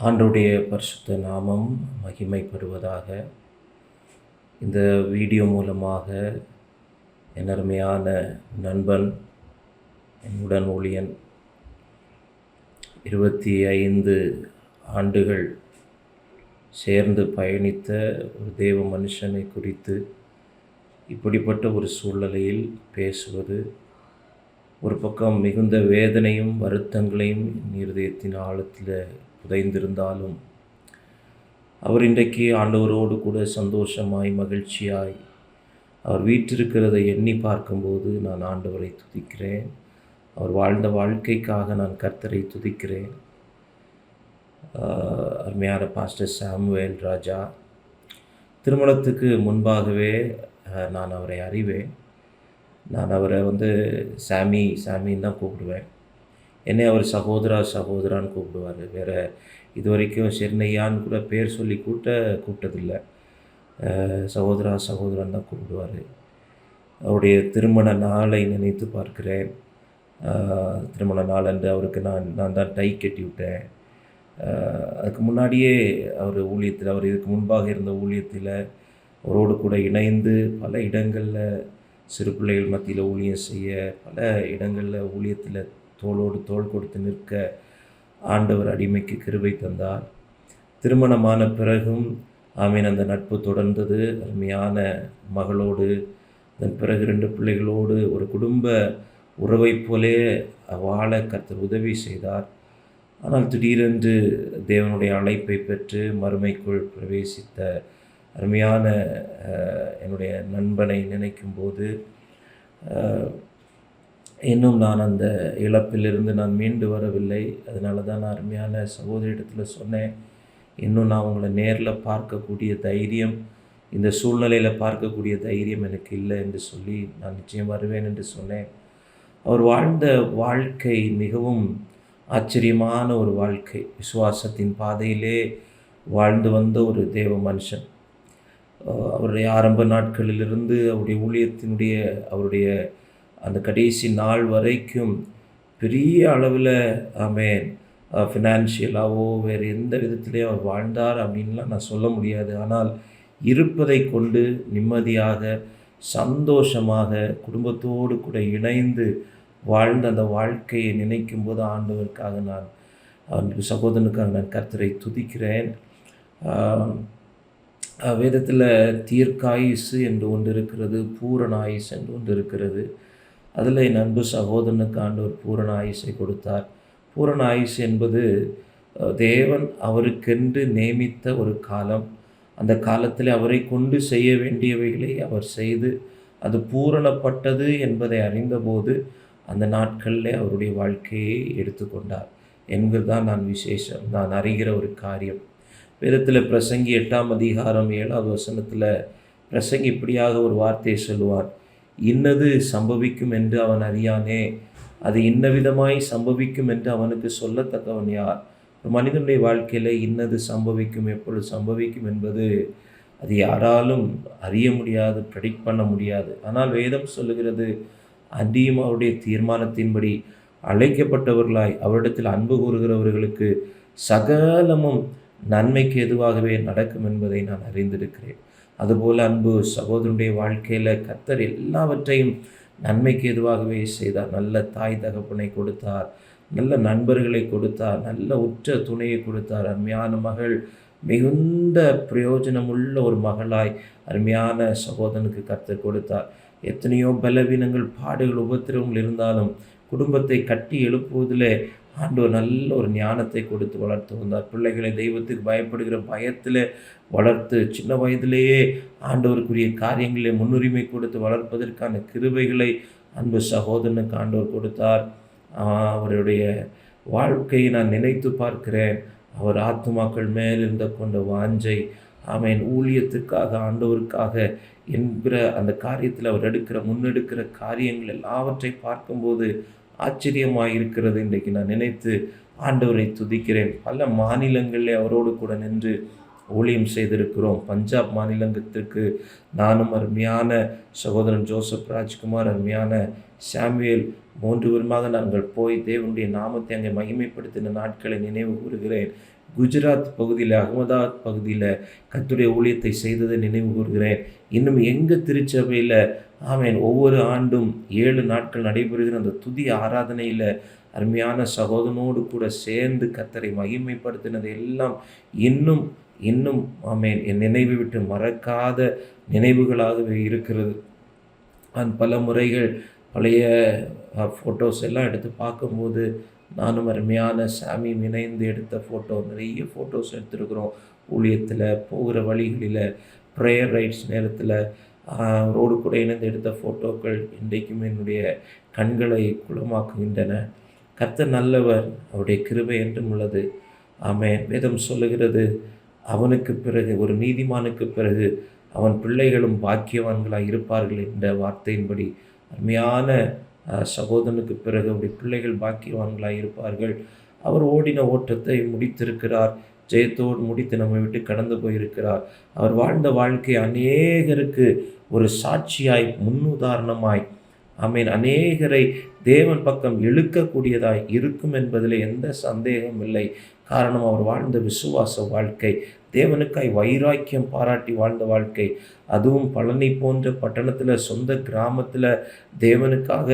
ஆண்டவருடைய பரிசுத்த நாமம் மகிமைப்படுவதாக. இந்த வீடியோ மூலமாக என் அருமையான நண்பன், என் உடன் ஊழியன், 25 ஆண்டுகள் சேர்ந்து பயணித்த ஒரு தேவ மனுஷனை குறித்து இப்படிப்பட்ட ஒரு சூழ்நிலையில் பேசுவது ஒரு பக்கம் மிகுந்த வேதனையும் வருத்தங்களையும் என் இருதயத்தின் ஆழத்தில் புதைந்திருந்தாலும், அவர் இன்றைக்கு ஆண்டவரோடு கூட சந்தோஷமாய் மகிழ்ச்சியாய் அவர் வீற்றிருக்கிறதை எண்ணி பார்க்கும்போது நான் ஆண்டவரை துதிக்கிறேன். அவர் வாழ்ந்த வாழ்க்கைக்காக நான் கர்த்தரை துதிக்கிறேன். அருமையான பாஸ்டர் சாமுவேல் ராஜா, திருமணத்துக்கு முன்பாகவே நான் அவரை அறிவேன். நான் அவரை சாமின்னு தான் கூப்பிடுவேன். என்னை அவர் சகோதரான்னு கூப்பிடுவார். வேறு இது வரைக்கும் சென்னையான்னு கூட பேர் சொல்லி கூப்பிட்டதில்லை. சகோதரான்னு தான் கூப்பிடுவார். அவருடைய திருமண நாளை நினைத்து பார்க்கிறேன். திருமண நாள் அன்று அவருக்கு நான் தான் டை கட்டி விட்டேன். அதுக்கு முன்னாடியே அவர் இதுக்கு முன்பாக இருந்த ஊழியத்தில் அவரோடு கூட இணைந்து பல இடங்களில் சிறு பிள்ளைகள் மத்தியில் ஊழியம் செய்ய, பல இடங்களில் ஊழியத்தில் தோளோடு தோள் கொடுத்து நிற்க ஆண்டவர் அடிமைக்கு கிருபை தந்தார். திருமணமான பிறகும் அந்த நட்பு தொடர்ந்தது. அருமையான மகளோடு, அதன் பிறகு 2 பிள்ளைகளோடு ஒரு குடும்ப உறவை போலே வாழ கர்த்தர் உதவி செய்தார். ஆனால் திடீரென்று தேவனுடைய அழைப்பை பெற்று மறுமைக்குள் பிரவேசித்த அருமையான என்னுடைய நண்பனை நினைக்கும்போது இன்னும் நான் அந்த இழப்பிலிருந்து நான் மீண்டு வரவில்லை. அதனால தான் நான் அருமையான சகோதரிடத்தில் சொன்னேன், இன்னும் நான் உங்களை நேரில் பார்க்கக்கூடிய தைரியம், இந்த சூழ்நிலையில் பார்க்கக்கூடிய தைரியம் எனக்கு இல்லை என்று சொல்லி நான் நிச்சயம் வருவேன் என்று சொன்னேன். அவர் வாழ்ந்த வாழ்க்கை மிகவும் ஆச்சரியமான ஒரு வாழ்க்கை. விசுவாசத்தின் பாதையிலே வாழ்ந்து வந்த ஒரு தேவ மனுஷன். அவருடைய ஆரம்ப நாட்களிலிருந்து அவருடைய அந்த கடைசி நாள் வரைக்கும் பெரிய அளவில் ஃபினான்ஷியலாகவோ வேறு எந்த விதத்திலேயே அவர் வாழ்ந்தார் அப்படின்லாம் நான் சொல்ல முடியாது. ஆனால் இருப்பதை கொண்டு நிம்மதியாக சந்தோஷமாக குடும்பத்தோடு கூட இணைந்து வாழ்ந்த அந்த வாழ்க்கையை நினைக்கும் போது ஆண்டவருக்காக சகோதரனுக்காக நான் கர்த்தரை துதிக்கிறேன். வேதத்தில் தீர்க்காயுசு என்று ஒன்று இருக்கிறது, பூரண ஆயுசு என்று ஒன்று இருக்கிறது. அதில் என் அன்பு சகோதரனுக்கு ஆண்டவர் பூரண ஆயுசை கொடுத்தார். பூரண ஆயுசு என்பது தேவன் அவருக்கென்று நியமித்த ஒரு காலம். அந்த காலத்தில் அவரை கொண்டு செய்ய வேண்டியவைகளை அவர் செய்து அது பூரணப்பட்டது என்பதை அறிந்தபோது அந்த நாட்களில் அவருடைய வாழ்க்கையை எடுத்துக்கொண்டார் என்கிறதான் நான் அறிகிற ஒரு காரியம். வேதத்தில் பிரசங்கி 8ஆம் அதிகாரம் 7வது வசனத்தில் பிரசங்கி இப்படியாக ஒரு வார்த்தையை சொல்லுவார், இன்னது சம்பவிக்கும் என்று அவன் அறியானே, அது இன்னவிதமாய் சம்பவிக்கும் என்று அவனுக்கு சொல்லத்தக்கவன் யார்? ஒரு மனிதனுடைய வாழ்க்கையில் இன்னது சம்பவிக்கும், எப்பொழுது சம்பவிக்கும் என்பது அது யாராலும் அறிய முடியாது, ப்ரெடிக்ட் பண்ண முடியாது. ஆனால் வேதம் சொல்லுகிறது, அன்றியும் அவருடைய தீர்மானத்தின்படி அழைக்கப்பட்டவர்களாய் அவரிடத்தில் அன்பு கூறுகிறவர்களுக்கு சகலமும் நன்மைக்கு எதுவாகவே நடக்கும் என்பதை நான் அறிந்திருக்கிறேன். அதுபோல் அன்பு சகோதரனுடைய வாழ்க்கையில் கர்த்தர் எல்லாவற்றையும் நன்மைக்கு எதுவாகவே செய்தார். நல்ல தாய் தகப்பனை கொடுத்தார், நல்ல நண்பர்களை கொடுத்தார், நல்ல உற்ற துணையை கொடுத்தார். அருமையான மகள், மிகுந்த பிரயோஜனமுள்ள ஒரு மகளாய் அருமையான சகோதரனுக்கு கர்த்தர் கொடுத்தார். எத்தனையோ பலவீனங்கள், பாடுகள், உபத்திரவங்கள் இருந்தாலும் குடும்பத்தை கட்டி எழுப்புவதில் ஆண்டவர் நல்ல ஒரு ஞானத்தை கொடுத்து வளர்த்து வந்தார். பிள்ளைகளை தெய்வத்துக்கு பயப்படுகிற பயத்தில் வளர்த்து சின்ன வயதிலேயே ஆண்டவருக்குரிய காரியங்களிலே முன்னுரிமை கொடுத்து வளர்ப்பதற்கான கிருபைகளை அன்பு சகோதரனுக்கு ஆண்டவர் கொடுத்தார். அவருடைய வாழ்க்கையை நான் நினைத்து பார்க்கிறேன். அவர் ஆத்துமாக்கள் மேல் இருந்த கொண்ட வாஞ்சை, ஊழியத்துக்காக, ஆண்டவருக்காக என்கிற அந்த காரியத்தில் அவர் முன்னெடுக்கிற காரியங்கள் எல்லாவற்றை பார்க்கும்போது ஆச்சரியமாக இருக்கிறது. இன்றைக்கு நான் நினைத்து ஆண்டவரை துதிக்கிறேன். பல மாநிலங்களில் அவரோடு கூட நின்று ஊழியம் செய்திருக்கிறோம். பஞ்சாப் மாநிலத்திற்கு நானும் அருமையான சகோதரன் ஜோசப் ராஜ்குமார், அருமையான சாமுவேல் 3 பேருமாக நாங்கள் போய் தேவனுடைய நாமத்தை அங்கே மகிமைப்படுத்தின நாட்களை நினைவு கூறுகிறேன். குஜராத் பகுதியில், அகமதாபாத் பகுதியில் கர்த்தருடைய ஊழியத்தை செய்ததை நினைவு கூர்கிறேன். இன்னும் எங்கள் திருச்சபையில் ஆமென் ஒவ்வொரு ஆண்டும் 7 நாட்கள் நடைபெறுகிற அந்த துதி ஆராதனையில் அருமையான சகோதரனோடு கூட சேர்ந்து கர்த்தரை மகிமைப்படுத்தினது எல்லாம் இன்னும் இன்னும் ஆமென் என் நினைவை விட்டு மறக்காத நினைவுகளாகவே இருக்கிறது. நான் பல முறைகள் பழைய ஃபோட்டோஸ் எல்லாம் எடுத்து பார்க்கும்போது, நானும் அருமையான சாமியும் இணைந்து எடுத்த ஃபோட்டோ, நிறைய ஃபோட்டோஸ் எடுத்திருக்கிறோம். ஊழியத்தில் போகிற வழிகளில், ப்ரேயர் ரைட்ஸ் நேரத்தில் ரோடு கூட இணைந்து எடுத்த ஃபோட்டோக்கள் இன்றைக்கும் என்னுடைய கண்களை குளமாக்குகின்றன. கர்த்தர் நல்லவர், அவருடைய கிருபை என்றும் உள்ளது. ஆமென். வேதம் சொல்லுகிறது, அவனுக்கு பிறகு ஒரு நீதிமானுக்கு பிறகு அவன் பிள்ளைகளும் பாக்கியவான்களாய் இருப்பார்கள் என்ற வார்த்தையின்படி அருமையான சகோதரனுக்கு பிறகு அவருடைய பிள்ளைகள் பாக்கியவான்களாய் இருப்பார்கள். அவர் ஓடின ஓட்டத்தை முடித்திருக்கிறார். ஜெயத்தோடு முடித்து நம்மை விட்டு கடந்து போயிருக்கிறார். அவர் வாழ்ந்த வாழ்க்கை அநேகருக்கு ஒரு சாட்சியாய், முன்னுதாரணமாய், ஆமென், அநேகரை தேவன் பக்கம் இழுக்கக்கூடியதாய் இருக்கும் என்பதில் எந்த சந்தேகமும் இல்லை. காரணம், அவர் வாழ்ந்த விசுவாச வாழ்க்கை, தேவனுக்காய் வைராக்கியம் பாராட்டி வாழ்ந்த வாழ்க்கை. அதுவும் பழனி போன்ற பட்டணத்தில், சொந்த கிராமத்தில் தேவனுக்காக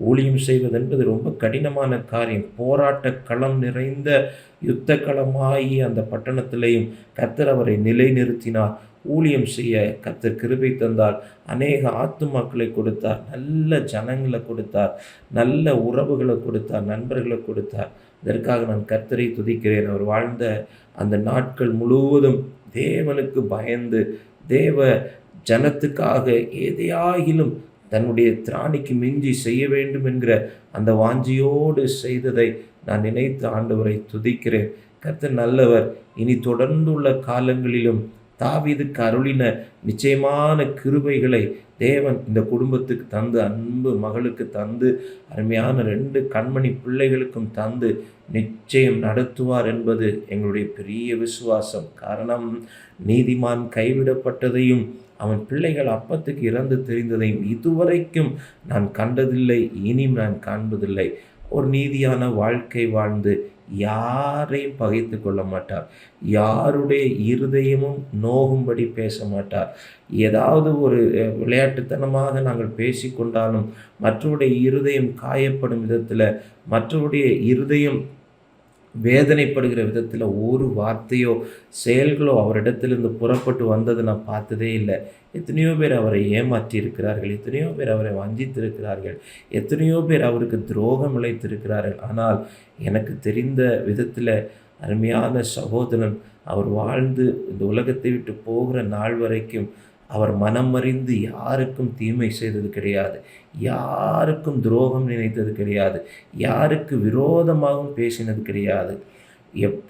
ஊழியம் செய்வது என்பது ரொம்ப கடினமான காரியம். போராட்ட களம் நிறைந்த யுத்த களமாகி அந்த பட்டணத்திலேயும் கர்த்தர் அவரை நிலைநிறுத்தினார். ஊழியம் செய்ய கர்த்தர் கிருபை தந்தார். அநேக ஆத்துமாக்களை கொடுத்தார், நல்ல ஜனங்களை கொடுத்தார், நல்ல உறவுகளை கொடுத்தார், நண்பர்களை கொடுத்தார். இதற்காக நான் கர்த்தரை துதிக்கிறேன். அவர் வாழ்ந்த அந்த நாட்கள் முழுவதும் தேவனுக்கு பயந்து, தேவ ஜனத்துக்காக எதையாகிலும் தன்னுடைய திராணிக்கு மிஞ்சி செய்ய வேண்டும் என்கிற அந்த வாஞ்சியோடு செய்ததை நான் நினைத்து ஆண்டவரை துதிக்கிறேன். கர்த்தர் நல்லவர். இனி தொடர்ந்துள்ள காலங்களிலும் தாவீதுக்கு அருளின நிச்சயமான கிருபைகளை தேவன் இந்த குடும்பத்துக்கு தந்து, அன்பு மகளுக்கு தந்து, அருமையான 2 கண்மணி பிள்ளைகளுக்கும் தந்து நிச்சயம் நடத்துவார் என்பது எங்களுடைய பெரிய விசுவாசம். காரணம், நீதிமான் கைவிடப்பட்டதையும் அவன் பிள்ளைகள் அப்பத்துக்கு இறந்து தெரிந்ததையும் இதுவரைக்கும் நான் கண்டதில்லை, இனியும் நான் காண்பதில்லை. ஒரு நீதியான வாழ்க்கை வாழ்ந்து யாரையும் பகைத்து கொள்ள மாட்டார். யாருடைய இருதயமும் நோகும்படி பேச மாட்டார். ஏதாவது ஒரு விளையாட்டுத்தனமாக நாங்கள் பேசிக்கொண்டாலும் மற்றவருடைய இருதயம் காயப்படும் விதத்தில், மற்றவருடைய இருதயம் வேதனைப்படுகிற விதத்தில் ஒரு வார்த்தையோ செயல்களோ அவரிடத்திலிருந்து புறப்பட்டு வந்தது நான் பார்த்ததே இல்லை. எத்தனையோ பேர் அவரை ஏமாற்றி இருக்கிறார்கள், எத்தனையோ பேர் அவரை வஞ்சித்திருக்கிறார்கள், எத்தனையோ பேர் அவருக்கு துரோகம் இழைத்திருக்கிறார்கள். ஆனால் எனக்கு தெரிந்த விதத்தில் அருமையான சகோதரன் அவர் வாழ்ந்து இந்த உலகத்தை விட்டு போகிற நாள் வரைக்கும் அவர் மனம் அறிந்து யாருக்கும் தீமை செய்தது கிடையாது, யாருக்கும் துரோகம் நினைத்தது கிடையாது, யாருக்கு விரோதமாகவும் பேசினது கிடையாது.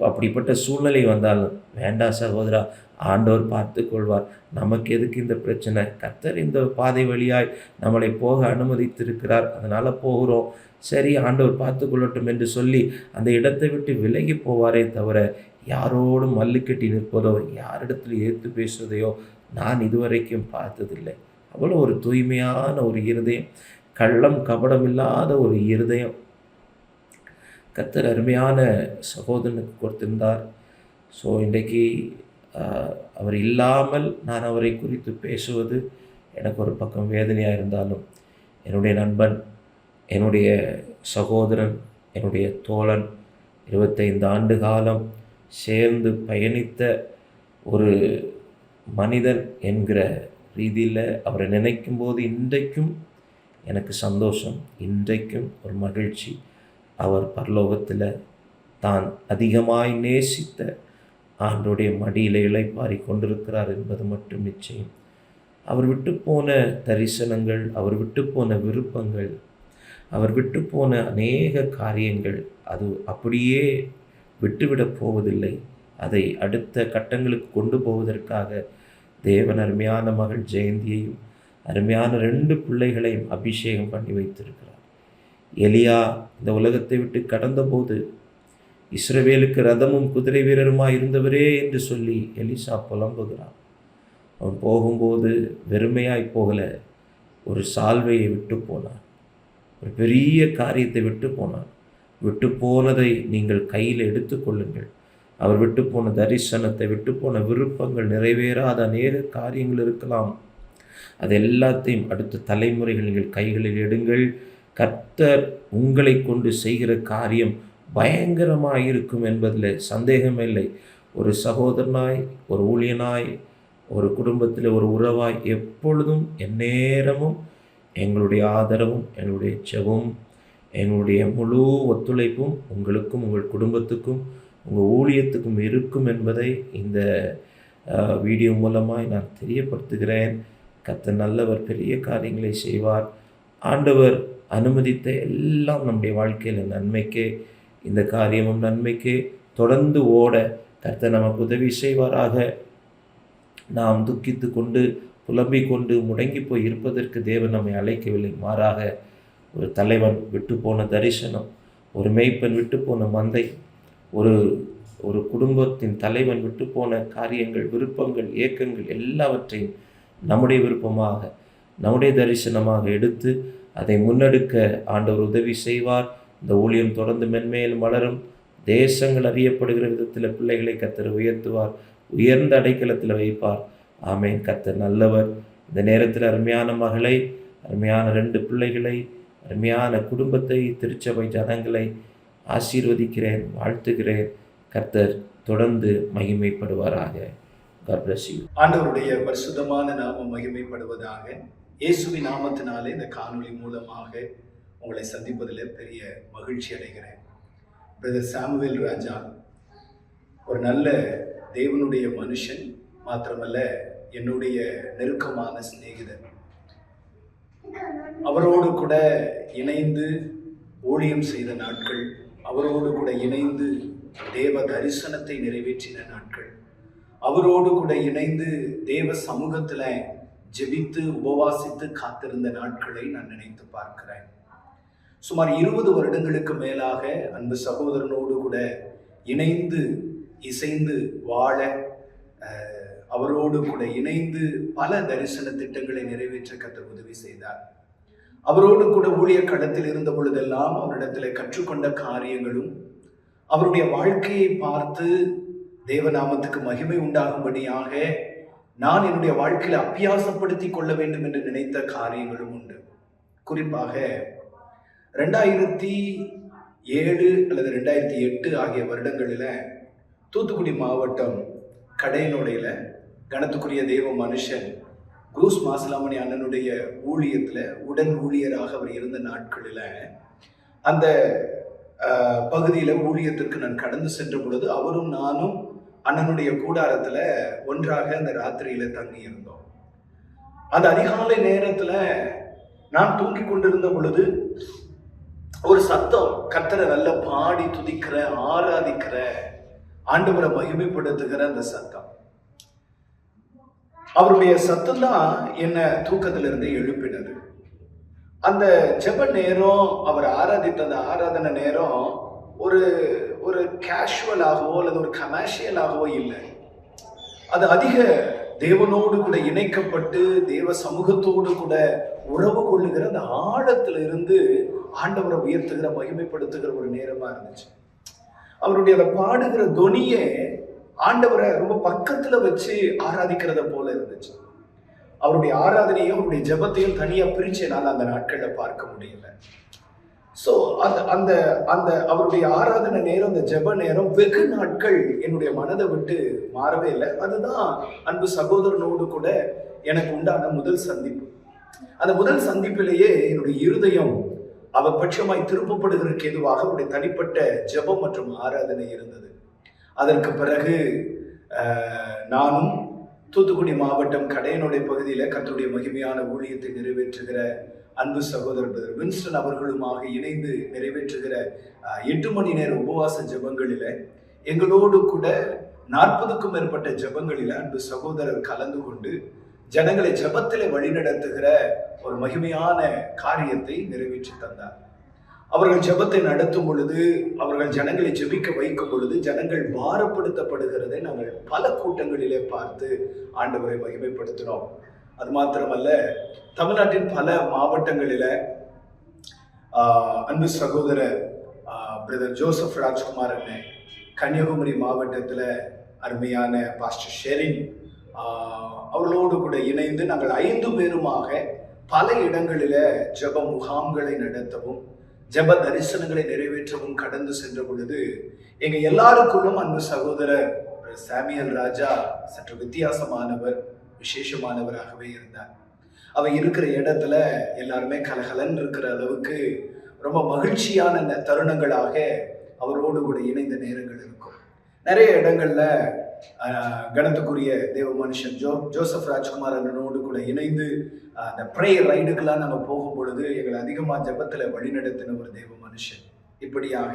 அப்படிப்பட்ட சூழ்நிலை வந்தாலும் வேண்டாம் சகோதரா, ஆண்டவர் பார்த்து கொள்வார், நமக்கு எதுக்கு இந்த பிரச்சனை, கர்த்தர் இந்த பாதை வழியாய் நம்மளை போக அனுமதித்திருக்கிறார், அதனால் போகிறோம், சரி ஆண்டவர் பார்த்து கொள்ளட்டும் என்று சொல்லி அந்த இடத்தை விட்டு விலகி போவாரே தவிர யாரோடும் மல்லு கட்டி நிற்பதோ, யாரிடத்தில் ஏற்று பேசுவதையோ நான் இதுவரைக்கும் பார்த்ததில்லை. அவ்வளோ ஒரு தூய்மையான ஒரு இருதயம், கள்ளம் கபடம் இல்லாத ஒரு இருதயம் கர்த்தர் அருமையான சகோதரனுக்கு கொடுத்திருந்தார். ஸோ இன்றைக்கு அவர் இல்லாமல் நான் அவரை குறித்து பேசுவது எனக்கு ஒரு பக்கம் வேதனையாக இருந்தாலும், என்னுடைய நண்பன், என்னுடைய சகோதரன், என்னுடைய தோழன், 25 ஆண்டு காலம் சேர்ந்து பயணித்த ஒரு மனிதன் என்கிற ரீதியில் அவரை நினைக்கும் போது இன்றைக்கும் எனக்கு சந்தோஷம், இன்றைக்கும் ஒரு மகிழ்ச்சி. அவர் பரலோகத்தில் தான் அதிகமாய் நேசித்த ஆண்டோடைய மடியில் இளைப்பாரி கொண்டிருக்கிறார் என்பது மட்டும் நிச்சயம். அவர் விட்டு போன தரிசனங்கள், அவர் விட்டு போன விருப்பங்கள், அவர் விட்டு போன அநேக காரியங்கள் அது அப்படியே விட்டுவிடப் போவதில்லை. அதை அடுத்த கட்டங்களுக்கு கொண்டு போவதற்காக தேவன் அருமையான மகள் ஜெயந்தியையும் அருமையான 2 பிள்ளைகளையும் அபிஷேகம் பண்ணி வைத்திருக்கிறார். எலியா இந்த உலகத்தை விட்டு கடந்தபோது இஸ்ரவேலுக்கு ரதமும் குதிரை வீரருமாய் இருந்தவரே என்று சொல்லி எலிசா புலம்புகிறான். அவன் போகும்போது வெறுமையாய் போகல, ஒரு சால்வையை விட்டு போனான், ஒரு பெரிய காரியத்தை விட்டு போனான். விட்டு போனதை நீங்கள் கையில் எடுத்துக்கொள்ளுங்கள். அவர் விட்டு போன தரிசனத்தை, விட்டு போன விருப்பங்கள், நிறைவேறாத அநேக காரியங்கள் இருக்கலாம். அது எல்லாத்தையும் அடுத்த தலைமுறைகள் நீங்கள் கைகளில் எடுங்கள். கர்த்தர் உங்களை கொண்டு செய்கிற காரியம் பயங்கரமாக இருக்கும் என்பதில் சந்தேகமே இல்லை. ஒரு சகோதரனாய், ஒரு ஊழியனாய், ஒரு குடும்பத்தில் ஒரு உறவாய் எப்பொழுதும் எந்நேரமும் எங்களுடைய ஆதரவும், எங்களுடைய ஜெபமும், எங்களுடைய முழு ஒத்துழைப்பும் உங்களுக்கும், உங்கள் குடும்பத்துக்கும், உங்கள் ஊழியத்துக்கும் இருக்கும் என்பதை இந்த வீடியோ மூலமாய் நான் தெரியப்படுத்துகிறேன். கர்த்தர் நல்லவர், பெரிய காரியங்களை செய்வார். ஆண்டவர் அனுமதித்த எல்லாம் நம்முடைய வாழ்க்கையில் நன்மைக்கே. இந்த காரியமும் நன்மைக்கே. தொடர்ந்து ஓட கர்த்தர் நமக்கு உதவி செய்வாராக. நாம் துக்கித்து கொண்டு, புலம்பிக் கொண்டு, முடங்கி போய் இருப்பதற்கு தேவன் நம்மை அழைக்கவில்லை. மாறாக ஒரு தலைவன் விட்டு போன தரிசனம், ஒரு மேய்ப்பன் விட்டு போன மந்தை, ஒரு குடும்பத்தின் தலைவன் விட்டு போன காரியங்கள், விருப்பங்கள், ஏக்கங்கள் எல்லாவற்றையும் நம்முடைய விருப்பமாக, நம்முடைய தரிசனமாக எடுத்து அதை முன்னெடுக்க ஆண்டவர் உதவி செய்வார். இந்த ஊழியம் தொடர்ந்து மென்மேலும் வளரும். தேசங்கள் அறியப்படுகிற விதத்தில் பிள்ளைகளை கர்த்தர் உயர்த்துவார், உயர்ந்த அடைக்கலத்தில் வைப்பார். ஆமேன். கர்த்தர் நல்லவர். இந்த நேரத்தில் அருமையான மகளை, அருமையான 2 பிள்ளைகளை, அருமையான குடும்பத்தை, திருச்சபை ஜனங்களை ஆசீர்வதிக்கிறேன், வாழ்த்துகிறேன். கர்த்தர் தொடர்ந்து மகிமைப்படுவாராக. God bless you. ஆண்டவருடைய பரிசுத்தமான நாமம் மகிமைப்படுவதாக. இயேசுவின் நாமத்தினாலே இந்த காணொளி மூலமாக உங்களை சந்திப்பதில் பெரிய மகிழ்ச்சி அடைகிறேன். பிரதர் சாமுவேல் ராஜா ஒரு நல்ல தேவனுடைய மனுஷன் மாத்திரமல்ல, என்னுடைய நெருக்கமான சிநேகிதர். அவரோடு கூட இணைந்து ஊழியம் செய்த நாட்கள், அவரோடு கூட இணைந்து தேவ தரிசனத்தை நிறைவேற்றின நாட்கள், அவரோடு கூட இணைந்து தேவ சமூகத்துல ஜெபித்து உபவாசித்து காத்திருந்த நாட்களை நான் நினைத்து பார்க்கிறேன். சுமார் 20 வருடங்களுக்கு மேலாக அன்பு சகோதரனோடு கூட இணைந்து இசைந்து வாழ, அவரோடு கூட இணைந்து பல தரிசன திட்டங்களை நிறைவேற்ற கர்த்தர் உதவி செய்தார். அவரோடு கூட ஊழிய களத்தில் இருந்த பொழுதெல்லாம் அவரிடத்தில் கற்றுக்கொண்ட காரியங்களும், அவருடைய வாழ்க்கையை பார்த்து தேவநாமத்துக்கு மகிமை உண்டாகும்படியாக நான் என்னுடைய வாழ்க்கையில அபியாசப்படுத்தி கொள்ள வேண்டும் என்று நினைத்த காரியங்களும் உண்டு. குறிப்பாக 2007 அல்லது 2008 ஆகிய வருடங்களில தூத்துக்குடி மாவட்டம் கடையனோடையில கணத்துக்குரிய தேவ மனுஷன் குரூஸ் மாசிலாமணி அண்ணனுடைய ஊழியத்துல உடன் ஊழியராக அவர் இருந்த நாட்களில அந்த பகுதியில ஊழியத்திற்கு நான் கடந்து சென்ற பொழுது அவரும் நானும் அண்ணனுடைய கூடாரத்துல ஒன்றாக அந்த ராத்திரியில தங்கி இருந்தோம். அந்த அதிகாலை நேரத்துல நான் தூங்கி கொண்டிருந்த பொழுது ஒரு சத்தம், கர்த்தரை நல்ல பாடி துதிக்கிற, ஆராதிக்கிற, ஆண்டவரை மகிமைப்படுத்துகிற அந்த சத்தம். அவருடைய சத்தம் தான் என்ன தூக்கத்திலிருந்து எழுப்பினது. அந்த ஜெப நேரம், அவர் ஆராதித்த அந்த ஆராதனை நேரம் ஒரு ஒரு கேஷுவலாகவோ அல்லது ஒரு கமர்ஷியலாகவோ இல்லை. அது அதிக தேவனோடு கூட இணைக்கப்பட்டு தேவ சமூகத்தோடு கூட உறவு கொள்ளுகிற அந்த ஆழத்துல இருந்து ஆண்டவரை உயர்த்துகிற, மகிமைப்படுத்துகிற ஒரு நேரமா இருந்துச்சு. அவருடைய அந்த பாடுகிற தொனியே ஆண்டவரை ரொம்ப பக்கத்துல வச்சு ஆராதிக்கிறத போல இருந்துச்சு. அவருடைய ஆராதனையும் அவருடைய ஜெபத்தையும் தனியா பிரிச்சு என்னால் அந்த நாட்கள்ல பார்க்க முடியல. ஸோ அந்த அந்த அவருடைய ஆராதனை நேரம், அந்த ஜெப நேரம் வெகு நாட்கள் என்னுடைய மனதை விட்டு மாறவே இல்லை. அதுதான் அன்பு சகோதரனோடு கூட எனக்கு உண்டான முதல் சந்திப்பு. அந்த முதல் சந்திப்பிலேயே என்னுடைய இருதயம் அவர் பட்சமாய் திருப்பப்படுகிறதுக்கு எதுவாக அவருடைய தனிப்பட்ட ஜெபம் மற்றும் ஆராதனை இருந்தது. அதற்கு பிறகு நானும் தூத்துக்குடி மாவட்டம் கடையனுடைய பகுதியில் கர்த்தருடைய மகிமையான ஊழியத்தை நிறைவேற்றுகிற அன்பு சகோதரர் வின்ஸ்டன் அவர்களுமாக இணைந்து நிறைவேற்றுகிற 8 மணி நேர உபவாச ஜெபங்களில எங்களோடு கூட 40க்கும் மேற்பட்ட ஜெபங்களில அன்பு சகோதரர் கலந்து கொண்டு ஜனங்களை ஜெபத்திலே வழிநடத்துகிற ஒரு மகிமையான காரியத்தை நிறைவேற்றி தந்தார். அவர்கள் ஜெபத்தை நடத்தும் பொழுது, அவர்கள் ஜனங்களை ஜெபிக்க வைக்கும் பொழுது ஜனங்கள் பாரப்படுத்தப்படுகிறதை நாங்கள் பல கூட்டங்களிலே பார்த்து ஆண்டவரை மகிமைப்படுத்தினோம். அது மாத்திரமல்ல, தமிழ்நாட்டின் பல மாவட்டங்களில அன்பு சகோதரர் பிரதர் ஜோசப் ராஜ்குமார் அண்ணன், கன்னியாகுமரி மாவட்டத்தில் அருமையான பாஸ்டர் ஷெரின் அவர்களோடு கூட இணைந்து நாங்கள் 5 பேருமாக பல இடங்களில் ஜெப முகாம்களை நடத்தவும் ஜெப தரிசனங்களை நிறைவேற்றவும் கடந்து சென்ற பொழுது எங்க எல்லாருக்குள்ளும் அன்பு சகோதரர் சாமியல் ராஜா சற்று வித்தியாசமானவர், விசேஷமானவராகவே இருந்தார். அவர் இருக்கிற இடத்துல எல்லாருமே கலகலன்னு இருக்கிற அளவுக்கு ரொம்ப மகிழ்ச்சியான தருணங்களாக அவரோடு கூட இணைந்த நேரங்கள் இருக்கும். நிறைய இடங்கள்ல கணத்துக்குரிய தேவ மனுஷன் ஜோசப் ராஜ்குமார் அண்ணனோடு கூட இணைந்து அந்த ப்ரேயர் ரைடுக்கெல்லாம் நம்ம போகும் பொழுது எங்களை அதிகமாக ஜபத்தில் வழிநடத்தின ஒரு தேவ மனுஷன். இப்படியாக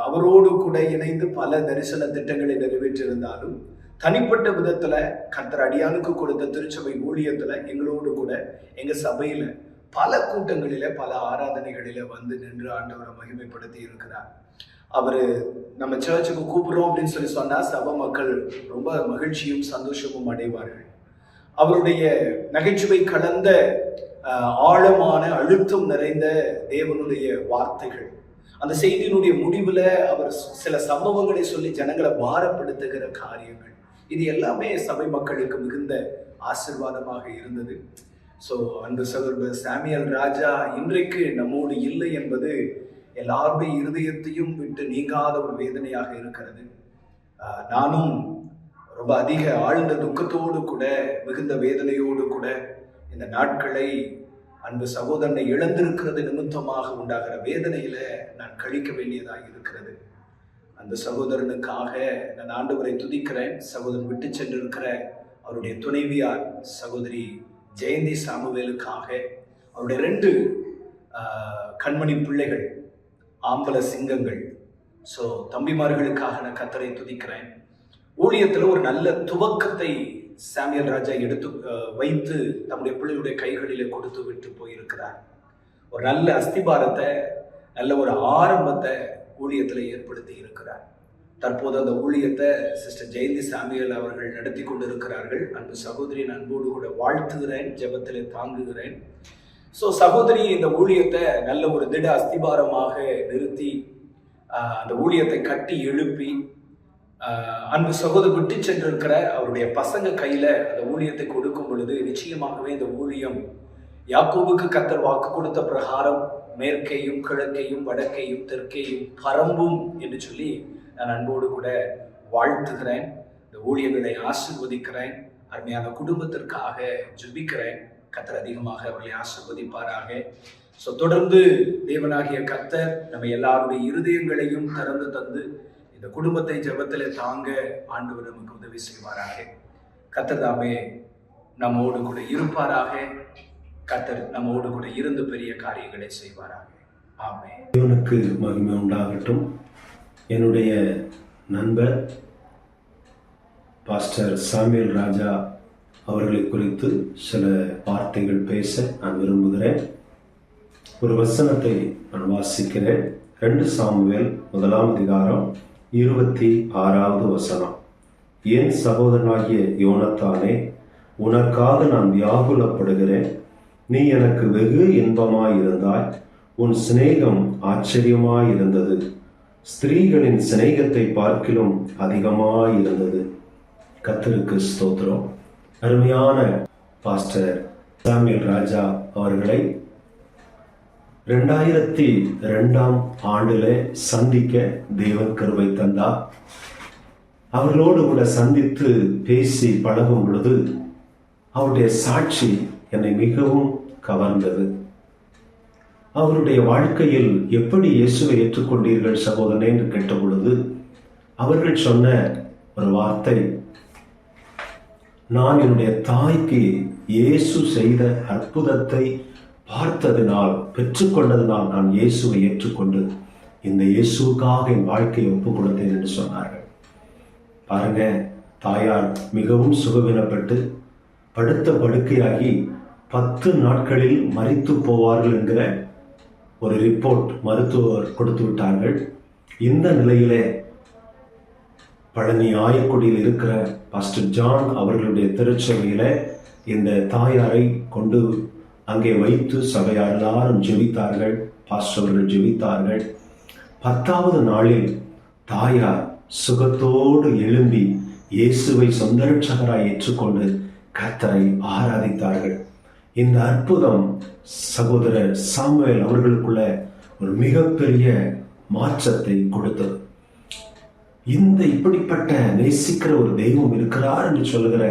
அவரோடு கூட இணைந்து பல தரிசன திட்டங்களை நிறைவேற்றிருந்தாலும் தனிப்பட்ட விதத்துல கர்த்தர் அடியானுக்கு கொடுத்த திருச்சபை ஊழியத்துல எங்களோடு கூட எங்க சபையில பல கூட்டங்களில பல ஆராதனைகளில வந்து நின்று ஆண்டவரை மகிமைப்படுத்தி இருக்கிறார். அவரு நம்ம சர்ச்சுக்கு கூப்பிடுறோம் அப்படின்னு சொல்லி சொன்னா சபை மக்கள் ரொம்ப மகிழ்ச்சியும் சந்தோஷமும் அடைவார்கள். அவருடைய நகைச்சுவை கலந்த ஆழமான அழுத்தம் நிறைந்த தேவனுடைய வார்த்தைகள், அந்த செய்தியினுடைய முடிவுல அவர் சில சம்பவங்களை சொல்லி ஜனங்களை பாரப்படுத்துகிற காரியங்கள், இது எல்லாமே சபை மக்களுக்கு மிகுந்த ஆசீர்வாதமாக இருந்தது. ஸோ அந்த சகோதரர் சாமியல் ராஜா இன்றைக்கு நம்மோடு இல்லை என்பது எல்லாருடைய இருதயத்தையும் விட்டு நீங்காத ஒரு வேதனையாக இருக்கிறது. நானும் ரொம்ப அதிக ஆழ்ந்த துக்கத்தோடு கூட மிகுந்த வேதனையோடு கூட இந்த நாட்களை அன்பு சகோதரனை இழந்திருக்கிறது நிமித்தமாக உண்டாகிற வேதனையில நான் கழிக்க வேண்டியதாக இருக்கிறது. அந்த சகோதரனுக்காக நான் ஆண்டவரை துதிக்கிறேன். சகோதரன் விட்டு சென்றிருக்கிற அவருடைய துணைவியார் சகோதரி ஜெயந்தி சாமுவேலுக்காக, அவருடைய 2 கண்மணி பிள்ளைகள் ஆம்பல சிங்கங்கள், ஸோ தம்பிமார்களுக்காக நான் கர்த்தரை துதிக்கிறேன். ஊழியத்தில் ஒரு நல்ல துவக்கத்தை சாமியல் ராஜா எடுத்து வைத்து தம்முடைய பிள்ளையுடைய கைகளிலே கொடுத்து விட்டு போயிருக்கிறார். ஒரு நல்ல அஸ்திபாரத்தை, நல்ல ஒரு ஆரம்பத்தை ஊழியத்தில் ஏற்படுத்தி இருக்கிறார். தற்போது அந்த ஊழியத்தை சிஸ்டர் ஜெயந்தி சாமியல் அவர்கள் நடத்தி கொண்டிருக்கிறார்கள். அன்பு சகோதரியின் அன்போடு கூட வாழ்த்துகிறேன், ஜெபத்திலே தாங்குகிறேன். ஸோ சகோதரி இந்த ஊழியத்தை நல்ல ஒரு திட அஸ்திபாரமாக நிறுத்தி அந்த ஊழியத்தை கட்டி எழுப்பி அன்பு சகோதரர் விட்டு சென்றிருக்கிற அவருடைய பசங்க கையில அந்த ஊழியத்தை கொடுக்கும் பொழுது நிச்சயமாகவே இந்த ஊழியம் யாக்கோபுக்கு கர்த்தர் வாக்கு கொடுத்த பிரகாரம் மேற்கையும் கிழக்கையும் வடக்கையும் தெற்கையும் பரம்பும் என்று சொல்லி நான் அன்போடு கூட வாழ்த்துகிறேன். இந்த ஊழியர்களை ஆசீர்வதிக்கிறேன். அருமையான குடும்பத்திற்காக ஜெபிக்கிறேன். கர்த்தர் அதிகமாக அவர்களை ஆசீர்வதிப்பாராக. ஸோ தொடர்ந்து தேவனாகிய கர்த்தர் நம்ம எல்லாருடைய இருதயங்களையும் திறந்து தந்து இந்த குடும்பத்தை ஜெபத்திலே தாங்க ஆண்டவர் நமக்கு உதவி செய்வாராக. கர்த்தர் தாமே நம்மோடு கூட இருப்பாராக. கர்த்தர் நம்மோடு கூட இருந்து பெரிய காரியங்களை செய்வாராக. ஆமென். தேவனுக்கு மகிமை உண்டாகட்டும். என்னுடைய நண்பர் பாஸ்டர் சாமியல் ராஜா அவர்களை குறித்து சில வார்த்தைகள் பேச நான் விரும்புகிறேன். ஒரு வசனத்தை நான் வாசிக்கிறேன். 2 சாமுவேல் 1ஆம் அதிகாரம் 26வது வசனம். என் சகோதரனாகிய யோனத்தானே, உனக்காக நான் வியாகுலப்படுகிறேன். நீ எனக்கு வெகு இன்பமாயிருந்தாய். உன் சிநேகம் ஆச்சரியமாயிருந்தது. ஸ்திரீகளின் சிநேகத்தை பார்க்கிலும் அதிகமாயிருந்தது. கர்த்தருக்கு ஸ்தோத்திரம். அருமையான பாஸ்டர் சாமியல் ராஜா அவர்களை 2002ஆம் ஆண்டில் சந்திக்க தேவன் கிருபை தந்தார். அவர்களோடு கூட சந்தித்து பேசி பழகும் பொழுது அவருடைய சாட்சி என்னை மிகவும் கவர்ந்தது. அவருடைய வாழ்க்கையில் எப்படி இயேசுவை ஏற்றுக்கொண்டீர்கள் சகோதரனே என்று கேட்ட பொழுது அவர்கள் சொன்ன ஒரு வார்த்தை, நான் என்னுடைய தாய்க்கு இயேசு செய்த அற்புதத்தை பார்த்ததினால், பெற்றுக்கொண்டதினால் நான் இயேசுவை ஏற்றுக்கொண்டு இந்த இயேசுக்காக என் வாழ்க்கையை ஒப்புக் கொடுத்தேன் என்று சொன்னார்கள். பாருங்க, தாயார் மிகவும் சுகவீனப்பட்டு படுத்த படுக்கையாகி 10 நாட்களில் மரித்து போவார்கள் என்கிற ஒரு ரிப்போர்ட் மருத்துவர் கொடுத்து விட்டார்கள். இந்த நிலையிலே பழனி ஆயக்குடியில் இருக்கிற பாஸ்டர் ஜான் அவர்களுடைய திருச்சபையில இந்த தாயாரை கொண்டு அங்கே வைத்து சபையார் எல்லாரும் ஜெபித்தார்கள். பாஸ்டர் அவர்கள் ஜெபித்தார்கள். 10வது நாளில் தாயார் சுகத்தோடு எழும்பி இயேசுவை சொந்த ரட்சகராய் ஏற்றுக்கொண்டு கர்த்தரை ஆராதித்தார்கள். இந்த அற்புதம் சகோதரர் சாமுவேல் அவர்களுக்குள்ள ஒரு மிகப்பெரிய மாற்றத்தை கொடுத்தது. இந்த இப்படிப்பட்ட நேசிக்கிற ஒரு தெய்வம் இருக்கிறார் என்று சொல்லுகிற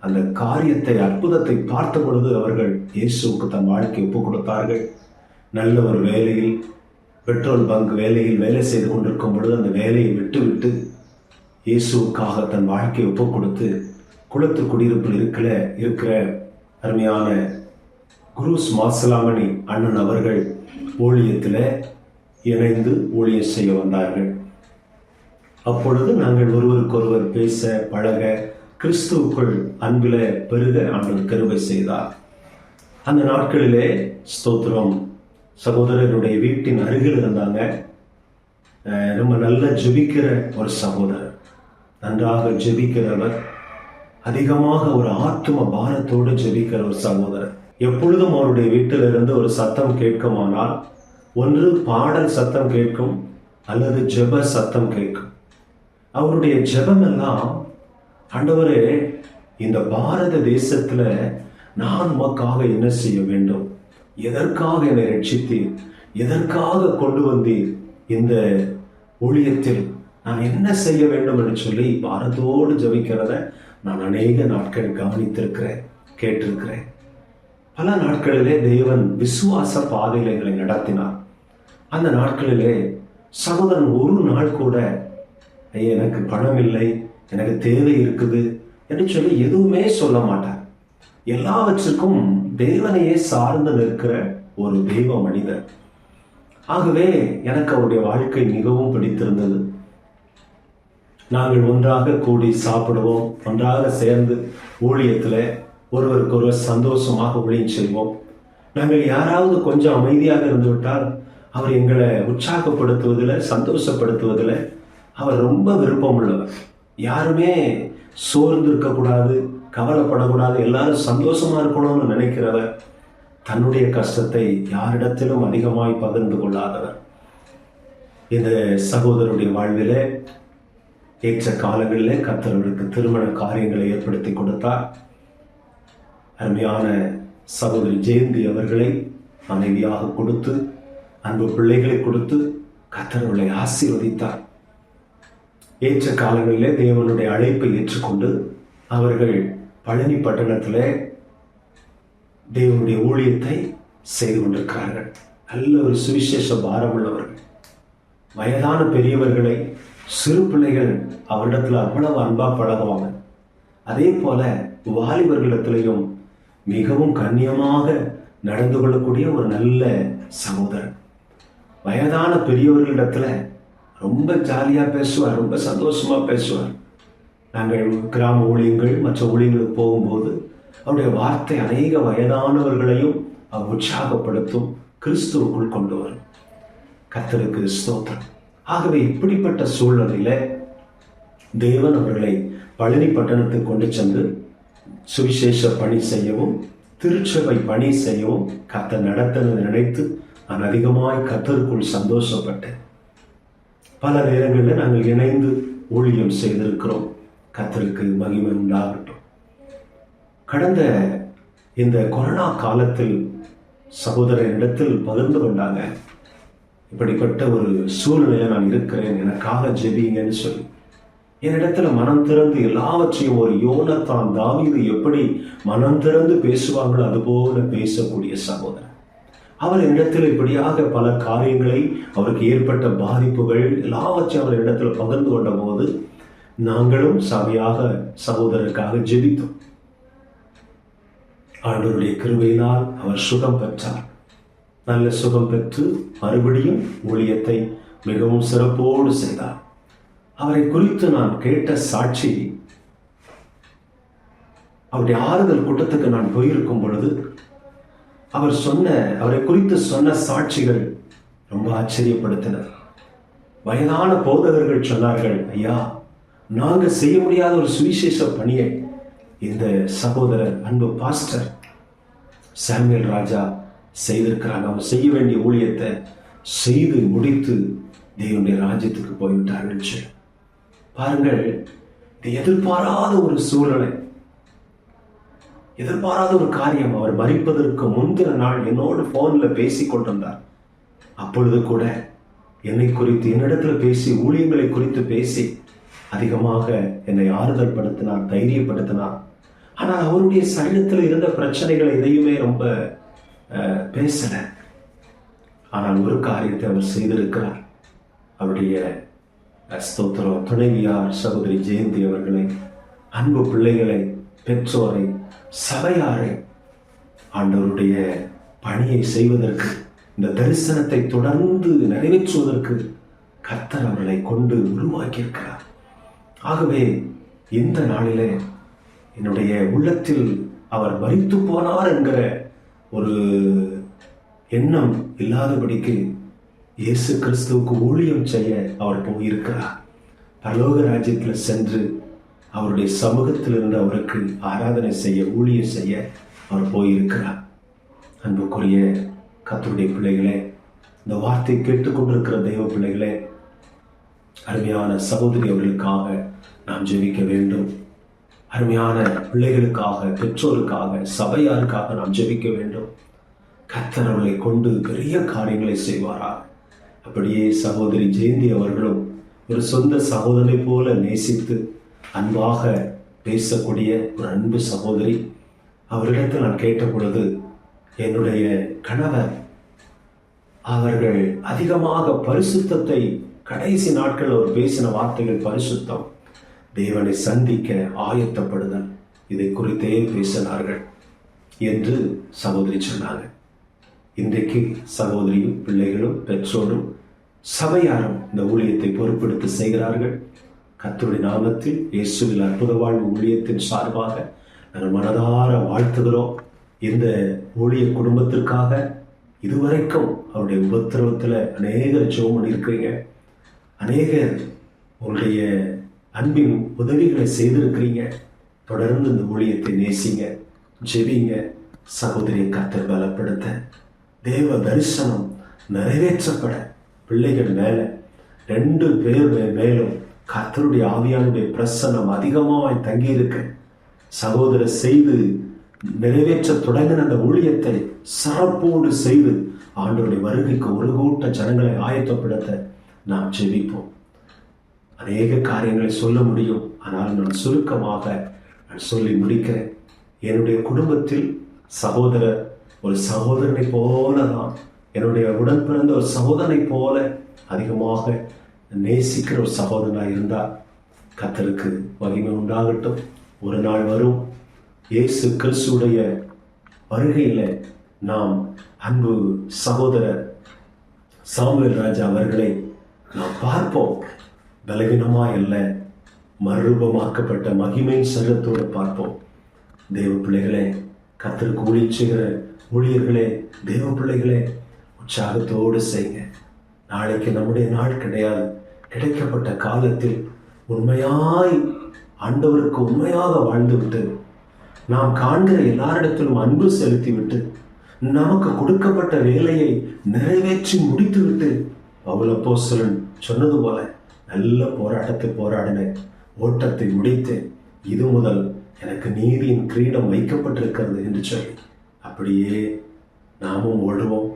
அந்த காரியத்தை, அற்புதத்தை பார்த்த பொழுது அவர்கள் இயேசுவுக்கு தன் வாழ்க்கையை ஒப்புக் கொடுத்தார்கள். நல்ல ஒரு வேலையில், பெட்ரோல் பங்க் வேலையில் வேலை செய்து கொண்டிருக்கும் பொழுது அந்த வேலையை விட்டுவிட்டு இயேசுவுக்காக தன் வாழ்க்கையை ஒப்புக் கொடுத்து குளத்து குடியிருப்பில் இருக்கிற அருமையான குருஸ் மாசலாமணி அண்ணன் அவர்கள் ஊழியத்தில் இணைந்து ஊழியம் செய்ய வந்தார்கள். அப்பொழுது நாங்கள் ஒருவருக்கொருவர் பேச பழக கிறிஸ்துவுக்குள் அன்பில பெருக ஆண்டவர் கிருபை செய்தார். அந்த நாட்களிலே ஸ்தோத்திரம், சகோதரருடைய வீட்டின் அருகில் இருந்தாங்க. ரொம்ப நல்ல ஜெபிக்கிற ஒரு சகோதரர், நன்றாக ஜெபிக்கிறவர், அதிகமாக ஒரு ஆத்தும பாரத்தோடு ஜெபிக்கிற ஒரு சகோதரர். எப்பொழுதும் அவருடைய வீட்டிலிருந்து ஒரு சத்தம் கேட்குமானால் ஒன்று பாடல் சத்தம் கேட்கும் அல்லது ஜெப சத்தம் கேட்கும். அவருடைய ஜெபம் எல்லாம், ஆண்டவரே, இந்த பாரத தேசத்துல நான் உமக்காக என்ன செய்ய வேண்டும், எதற்காக என்னை ரட்சித்தீர், எதற்காக கொண்டு வந்தீர், இந்த ஊழியத்தில் நான் என்ன செய்ய வேண்டும் என்று சொல்லி பாரத்தோடு ஜெபிக்கிறத நான் அநேக நாட்கள் கவனித்திருக்கிறேன், கேட்டிருக்கிறேன். பல நாட்களிலே தேவன் விசுவாச பாதையில் எங்களை நடத்தினார். அந்த நாட்களிலே சகோதரன் ஒரு நாள் கூட எனக்கு பணம் இல்லை, எனக்கு தேவை இருக்குது என்று சொல்லி எதுவுமே சொல்ல மாட்டார். எல்லாவற்றுக்கும் தேவனையே சார்ந்து நிற்கிற ஒரு தெய்வ மனிதர். ஆகவே எனக்கு அவருடைய வாழ்க்கை மிகவும் பிடித்திருந்தது. நாங்கள் ஒன்றாக கூடி சாப்பிடுவோம், ஒன்றாக சேர்ந்து ஊழியத்தில் ஒருவருக்கு ஒருவர் சந்தோஷமாக ஊழியம் செய்வோம். நாங்கள் யாராவது கொஞ்சம் அமைதியாக இருந்துவிட்டால் அவர் எங்களை உற்சாகப்படுத்துவதில், சந்தோஷப்படுத்துவதில் அவர் ரொம்ப விருப்பம் உள்ளவர். யாருமே சோர்ந்து இருக்கக்கூடாது, கவலைப்படக்கூடாது, எல்லாரும் சந்தோஷமா இருக்கணும்னு நினைக்கிறவர். தன்னுடைய கஷ்டத்தை யாரிடத்திலும் அதிகமாய் பகிர்ந்து கொள்ளாதவர். இந்த சகோதரருடைய வாழ்விலே ஏற்ற காலங்களிலே கர்த்தருக்கு திருமண காரியங்களை ஏற்படுத்தி கொடுத்தார். அருமையான சகோதரி ஜெயந்தி அவர்களை மனைவியாக கொடுத்து, அன்பு பிள்ளைகளை கொடுத்து கர்த்தர்களை ஆசீர்வதித்தார். ஏற்ற காலங்களிலே தேவனுடைய அழைப்பை ஏற்றுக்கொண்டு அவர்கள் பழனி பட்டணத்திலே தேவனுடைய ஊழியத்தை செய்து கொண்டிருக்கிறார்கள். நல்ல ஒரு சுவிசேஷ பாரம் உள்ளவர்கள். வயதான பெரியவர்களை, சிறு பிள்ளைகள் அவரிடத்துல அவ்வளவு அன்பா பழகுவாங்க. அதே போல வாலிபர்களிடத்திலையும் மிகவும் கண்ணியமாக நடந்து கொள்ளக்கூடிய ஒரு நல்ல சகோதரன். வயதான பெரியவர்களிடத்துல ரொம்ப ஜாலியா பேசுவார், ரொம்ப சந்தோஷமா பேசுவார். நாங்கள் கிராம ஊழியங்கள் மற்ற ஊழியங்களுக்கு போகும்போது அவருடைய வார்த்தை அநேக வயதானவர்களையும் உற்சாகப்படுத்தும், கிறிஸ்துவுக்குள் கொண்டு வரும். கர்த்தருக்கு ஸ்தோத்திரம். ஆகவே இப்படிப்பட்ட சூழ்நிலையில தேவன் அவர்களை பழனி பட்டணத்துக்கு கொண்டு சென்று சுவிசேஷ பணி செய்யவும், திருச்சபை பணி செய்யவும் கர்த்தர் நடத்தினதை நினைத்து நான் அதிகமாய் கர்த்தருக்குள் சந்தோஷப்பட்டேன். பல நேரங்களில் நாங்கள் இணைந்து ஊழியம் செய்திருக்கிறோம். கர்த்தருக்கு மகிமை உண்டாகட்டும். கடந்த இந்த கொரோனா காலத்தில் சகோதரனிடத்தில் பகிர்ந்து கொண்டாங்க, இப்படிப்பட்ட ஒரு சூழ்நிலையில நான் இருக்கிறேன், எனக்காக ஜெபிங்கன்னு சொல்லி என்னிடத்துல மனம் திறந்து எல்லாவற்றையும், ஒரு யோனத்தான் தாவீது எப்படி மனம் திறந்து பேசுவாங்களோ அதுபோல பேசக்கூடிய சகோதரன். அவர் என்னிடத்தில் இப்படியாக பல காரியங்களை, அவருக்கு ஏற்பட்ட பாதிப்புகள் எல்லாவற்றையும் அவர் இடத்துல பகிர்ந்து கொண்ட போது நாங்களும் சபையாக சகோதரருக்காக ஜெபித்தோம். ஆண்டவருடைய கிருபையினால் அவர் சுகம் பெற்றார். நல்ல சுகம் பெற்று மறுபடியும் ஊழியத்தை மிகவும் சிறப்போடு செய்தார். அவரை குறித்து நான் கேட்ட சாட்சி, அவருடைய ஆறுதல் கூட்டத்துக்கு நான் போயிருக்கும் பொழுது அவரை குறித்து சொன்ன சாட்சிகள் ரொம்ப ஆச்சரியப்படுத்தினர். வயதான போதகர்கள் சொன்னார்கள், ஐயா, நாங்க செய்ய முடியாத ஒரு சுவிசேஷ பணியை இந்த சகோதரர், அன்பு பாஸ்டர் சாமுவேல் ராஜா செய்திருக்கிறாங்க. அவர் செய்ய வேண்டிய ஊழியத்தை செய்து முடித்து தேவனுடைய ராஜ்யத்துக்கு போய்விட்டார்கள். பாருங்கள், இது எதிர்பாராத ஒரு சூழ்நிலை, எதிர்பாராத ஒரு காரியம். அவர் மரிப்பதற்கு முந்தின நாள் என்னோடு போன்ல பேசி கொண்டிருந்தார். அப்பொழுது கூட என்னை குறித்து, என்னிடத்துல பேசி, ஊழியங்களை குறித்து பேசி அதிகமாக என்னை ஆறுதல் படுத்தினார், தைரியப்படுத்தினார். ஆனால் அவருடைய சரீரத்தில் இருந்த பிரச்சனைகள் எதையுமே ரொம்ப பேசல. ஆனால் ஒரு காரியத்தை அவர் செய்திருக்கிறார். அவருடைய ஸ்தோத்திரம் துணைவியார் சகோதரி ஜெயந்தி அவர்களை, அன்பு பிள்ளைகளை, பெற்றோரை, சபையாரை ஆண்டவருடைய பணியை செய்வதற்கு, இந்த தரிசனத்தை தொடர்ந்து நிறைவேற்றுவதற்கு கர்த்தர் அவர்களை கொண்டு உருவாக்கியிருக்கிறார். ஆகவே இந்த நாளிலே என்னுடைய உள்ளத்தில் அவர் மரித்து போனார் என்கிற ஒரு எண்ணம் இல்லாதபடிக்கு இயேசு கிறிஸ்துவுக்கு ஊழியம் செய்ய அவர் போயிருக்கிறார். பரலோக ராஜ்யத்தில் சென்று அவருடைய சமூகத்தில் இருந்து அவருக்கு ஆராதனை செய்ய, ஊழியம் செய்ய அவர் போயிருக்கிறார். அன்புக்குரிய கர்த்தருடைய பிள்ளைகளே, இந்த வார்த்தை கேட்டுக்கொண்டிருக்கிற தெய்வ பிள்ளைகளே, அருமையான சகோதரி அவர்களுக்காக நாம் ஜெபிக்க வேண்டும். அருமையான பிள்ளைகளுக்காக, பெற்றோருக்காக, சபையாருக்காக நாம் ஜெபிக்க வேண்டும். கர்த்தர் அவர்களை கொண்டு பெரிய காரியங்களை செய்வாராக. அப்படியே சகோதரி ஜெயந்தி அவர்களும் ஒரு சொந்த சகோதரனை போல நேசித்து அன்பாக பேசக்கூடிய ஒரு அன்பு சகோதரி. அவரிடத்தில் நான் கேட்ட பொழுது, என்னுடைய கணவர் அவர்கள் அதிகமாக பரிசுத்தத்தை, கடைசி நாட்கள் அவர் பேசின வார்த்தைகள் பரிசுத்தம், தேவனை சந்திக்க ஆயத்தப்படுதல், இதை குறித்தே பேசினார்கள் என்று சகோதரி சொன்னாங்க. இன்றைக்கு சகோதரியும், பிள்ளைகளும், பெற்றோரும், சபையாரும் இந்த ஊழியத்தை பொறுப்பெடுத்து செய்கிறார்கள். கர்த்தருடைய நாமத்தில் இயேசுவில் அற்புத வாழ்வு ஊழியத்தின் சார்பாக நாங்கள் மனதார வாழ்த்துகிறோம். இந்த ஊழிய குடும்பத்திற்காக இதுவரைக்கும் அவருடைய உபத்திரவத்தில் அநேகர் ஜெபம் பண்ணியிருக்கிறீங்க. அநேகர் உங்களுடைய அன்பின் உதவிகளை செய்திருக்கிறீங்க. தொடர்ந்து இந்த ஊழியத்தை நேசிங்க, ஜெபிங்க. சகோதரியை கர்த்தர் பலப்படுத்த, தேவ தரிசனம் நிறைவேற்றப்பட, பிள்ளைகள் மேல 2 பேர் மேலும் கர்த்தருடைய ஆவியானுடைய பிரசன்னம் அதிகமாய் தங்கியிருக்க, சகோதரர் செய்து நிறைவேற்ற தொடங்கின அந்த ஊழியத்தை சிறப்போடு செய்து ஆண்டவருடைய வருகைக்கு ஒரு கூட்ட ஜனங்களை ஆயத்தப்படுத்த நாம் ஜெபிப்போம். அநேக காரியங்களை சொல்ல முடியும், ஆனால் நான் சுருக்கமாக நான் சொல்லி முடிக்கிறேன். என்னுடைய குடும்பத்தில் சகோதரர் ஒரு சகோதரனை போல தான், என்னுடைய உடன் பிறந்த ஒரு சகோதரனை போல அதிகமாக நேசிக்கிற ஒரு சகோதரனாக இருந்தால் கர்த்தருக்கு மகிமை உண்டாகட்டும். ஒரு நாள் வரும், இயேசு கிறிஸ்துடைய வருகையில் நாம் அன்பு சகோதரர் சாமுவேல் ராஜா அவர்களை நாம் பார்ப்போம். பலவீனமாய் அல்ல, மறுரூபமாக்கப்பட்ட மகிமை சரீரத்தோடு பார்ப்போம். தேவ பிள்ளைகளே, கர்த்தருக்கு ஊழியம் செய்கிற ஊழியர்களே, தேவ பிள்ளைகளே, உற்சாகத்தோடு செய்யுங்க. நாளைக்கு நம்முடைய நாள் கிடையாது. கிடைக்கப்பட்ட காலத்தில் உண்மையாய் ஆண்டவருக்கு உண்மையாக வாழ்ந்துவிட்டு, நாம் காண்கிற எல்லாரிடத்திலும் அன்பு செலுத்திவிட்டு, நமக்கு கொடுக்கப்பட்ட வேலையை நிறைவேற்றி முடித்துவிட்டு, பவுல் அப்போஸ்தலன் சொன்னது போல நல்ல போராட்டத்தை போராடினேன், ஓட்டத்தை முடித்தேன், இது முதல் எனக்கு நீதியின் கிரீடம் வைக்கப்பட்டிருக்கிறது என்று சொல்லி அப்படியே நாமும் ஓடுவோம்.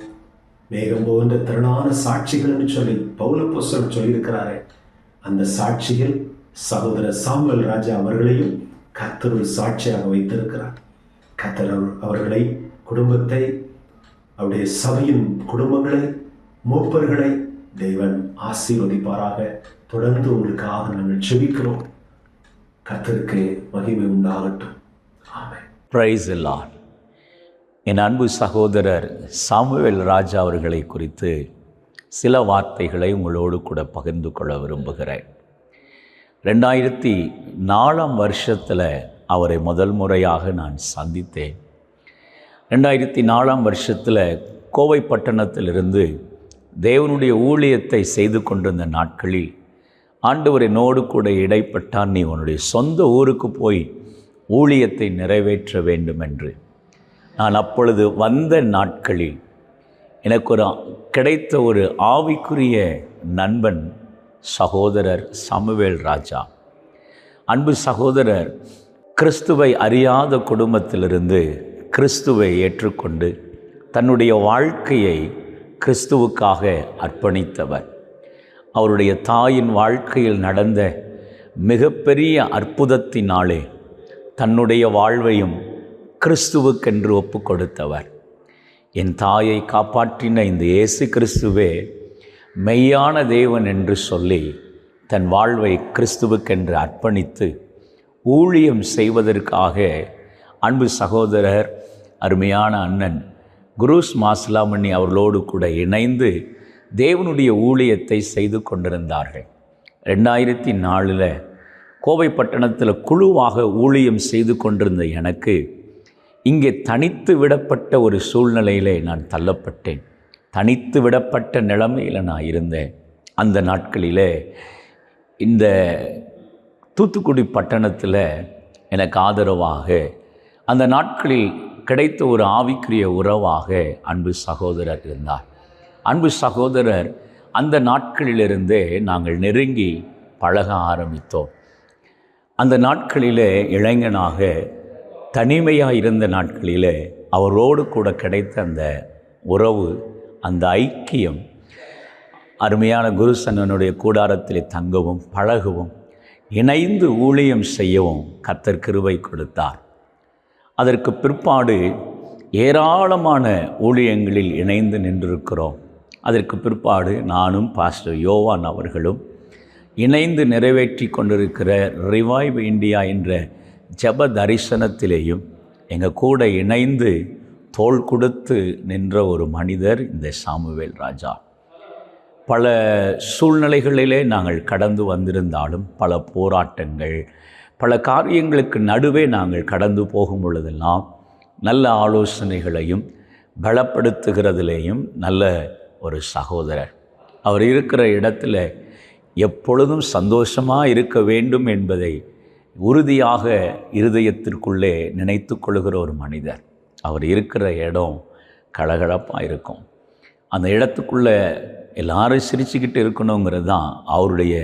மேகம் போன்ற திரளான சாட்சிகள் என்று சொல்லி பவுல் அப்போஸ்தலன் சொல்லியிருக்கிறாரே, அந்த சாட்சியில் சகோதரர் சாமுவேல் ராஜா அவர்களையும் கர்த்தர் ஒரு சாட்சியாக வைத்திருக்கிறார். கர்த்தர் அவர்களை, குடும்பத்தை, அவருடைய சபையின் குடும்பங்களை, மூப்பர்களை தேவன் ஆசீர்வதிப்பாராக. தொடர்ந்து உங்களுக்காக நாங்கள் ஜெபிக்கிறோம். கர்த்தருக்கு மகிமை உண்டாகட்டும். ஆமென். Praise the Lord. என் அன்பு சகோதரர் சாமுவேல் ராஜா அவர்களை குறித்து சில வார்த்தைகளை உங்களோடு கூட பகிர்ந்து கொள்ள விரும்புகிறேன். 2004 வருஷத்தில் அவரை முதல் முறையாக நான் சந்தித்தேன். 2004 வருஷத்தில் கோவை பட்டணத்திலிருந்து தேவனுடைய ஊழியத்தை செய்து கொண்டிருந்த நாட்களில் ஆண்டவர் என்னோடு கூட இடைப்பட்டார், நீ உன்னுடைய சொந்த ஊருக்கு போய் ஊழியத்தை நிறைவேற்ற வேண்டும் என்று. நான் அப்பொழுது வந்த நாட்களில் எனக்கு கிடைத்த ஒரு ஆவிக்குரிய நண்பன் சகோதரர் சாமுவேல் ராஜா. அன்பு சகோதரர் கிறிஸ்துவை அறியாத குடும்பத்திலிருந்து கிறிஸ்துவை ஏற்றுக்கொண்டு தன்னுடைய வாழ்க்கையை கிறிஸ்துவுக்காக அர்ப்பணித்தவர். அவருடைய தாயின் வாழ்க்கையில் நடந்த மிகப்பெரிய அற்புதத்தினாலே தன்னுடைய வாழ்வையும் கிறிஸ்துவுக்கென்று ஒப்பு கொடுத்தவர். என் தாயை காப்பாற்றின இந்த இயேசு கிறிஸ்துவே மெய்யான தேவன் என்று சொல்லி தன் வாழ்வை கிறிஸ்துவுக்கென்று அர்ப்பணித்து ஊழியம் செய்வதற்காக அன்பு சகோதரர் அருமையான அண்ணன் குரூஸ் மாசிலாமணி அவர்களோடு கூட இணைந்து தேவனுடைய ஊழியத்தை செய்து கொண்டிருந்தார்கள். 2004 கோவை பட்டணத்தில் குழுவாக ஊழியம் செய்து கொண்டிருந்த எனக்கு இங்கே தனித்து விடப்பட்ட ஒரு சூழ்நிலையிலே நான் தள்ளப்பட்டேன். தனித்து விடப்பட்ட நிலைமையில் நான் இருந்தேன். அந்த நாட்களிலே இந்த தூத்துக்குடி பட்டணத்தில் எனக்கு ஆதரவாக அந்த நாட்களில் கிடைத்த ஒரு ஆவிக்குரிய உறவாக அன்பு சகோதரர் இருந்தார். அன்பு சகோதரர் அந்த நாட்களிலிருந்தே நாங்கள் நெருங்கி பழக ஆரம்பித்தோம். அந்த நாட்களிலே இளைஞனாக தனிமையாக இருந்த நாட்களிலே அவரோடு கூட கிடைத்த அந்த உறவு, அந்த ஐக்கியம், அருமையான குருசன்னனுடைய கூடாரத்திலே தங்கவும் பழகவும் இணைந்து ஊழியம் செய்யவும் கர்த்தர் கிருபை கொடுத்தார். அதற்கு பிற்பாடு ஏராளமான ஊழியங்களில் இணைந்து நின்றிருக்கிறோம். அதற்கு பிற்பாடு நானும் பாஸ்டர் யோவான் அவர்களும் இணைந்து நிறைவேற்றி கொண்டிருக்கிற ரிவைவ் இந்தியா என்ற ஜெப தரிசனத்திலேயும் எங்கள் கூட இணைந்து தோள் கொடுத்து நின்ற ஒரு மனிதர் இந்த சாமுவேல் ராஜா. பல சூழ்நிலைகளிலே நாங்கள் கடந்து வந்திருந்தாலும், பல போராட்டங்கள், பல காரியங்களுக்கு நடுவே நாங்கள் கடந்து போகும் பொழுதெல்லாம் நல்ல ஆலோசனைகளையும் பலப்படுத்துகிறதிலேயும் நல்ல ஒரு சகோதரர். அவர் இருக்கிற இடத்துல எப்பொழுதும் சந்தோஷமாக இருக்க வேண்டும் என்பதை உறுதியாக இருதயத்திற்குள்ளே நினைத்து கொள்கிற ஒரு மனிதர். அவர் இருக்கிற இடம் கலகலப்பாக இருக்கும். அந்த இடத்துக்குள்ளே எல்லாரும் சிரிச்சுக்கிட்டு இருக்கணுங்கிறது தான் அவருடைய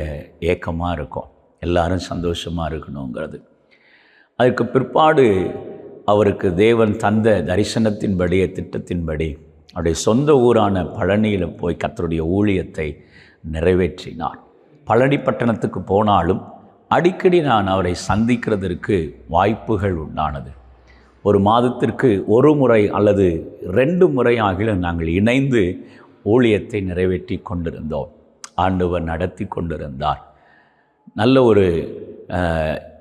ஏக்கமாக இருக்கும். எல்லாரும் சந்தோஷமாக இருக்கணுங்கிறது. அதுக்கு பிற்பாடு அவருக்கு தேவன் தந்த தரிசனத்தின்படியே திட்டத்தின்படி அவருடைய சொந்த ஊரான பழனியில் போய் கர்த்தருடைய ஊழியத்தை நிறைவேற்றினார். பழனி பட்டணத்துக்கு போனாலும் அடிக்கடி நான் அவரை சந்திக்கிறதற்கு வாய்ப்புகள் உண்டானது. ஒரு மாதத்திற்கு ஒரு முறை அல்லது 2 முறை ஆகிலும் நாங்கள் இணைந்து ஊழியத்தை நிறைவேற்றி கொண்டிருந்தோம். ஆண்டவர் நடத்தி கொண்டிருந்தார். நல்ல ஒரு